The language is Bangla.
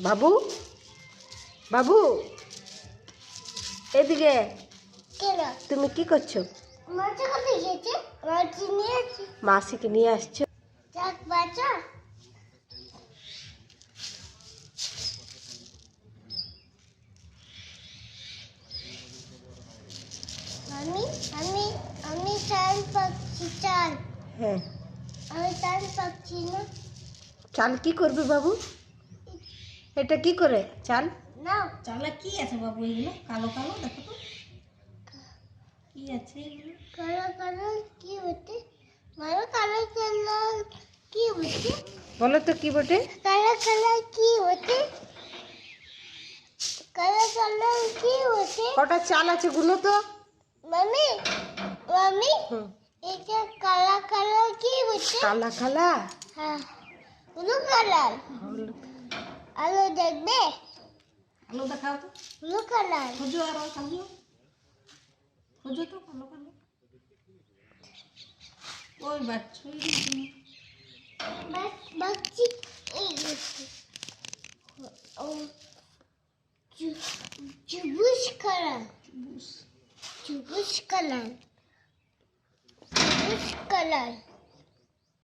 বাবু বাবু এদিকে তুমি কি করছো? মাসিকে নিয়ে আসছো? আমি চাল পাচ্ছি চাল। হ্যাঁ, আমি চাল পাচ্ছি না। চাল কি করবে বাবু? এটা কি করে চাল? না চালে কি আছে বাবু? এগুলো কালো কালো দেখো তো কি আছে এগুলো? কালো কালো কি হচ্ছে? কালো কালো কি হচ্ছে? বলো তো কি বটে? কালো কালো কি হচ্ছে? কালো কালো কি হচ্ছে? কটা চাল আছে গুলো তো। মামি মামি হুম, এটা কালো কালো কি হচ্ছে? কালা কালা। হ্যাঁ ব্লু কালার। আলো দেখবে? আলু দেখাও তো, ব্লু কালার। খোঁজো আরো কালো, খোঁজো তো কালো কালো। ওই বাচ্চুই বাচ্চি এই ও সবুজ কালার। সবুজ কালার। সবুজ কালার।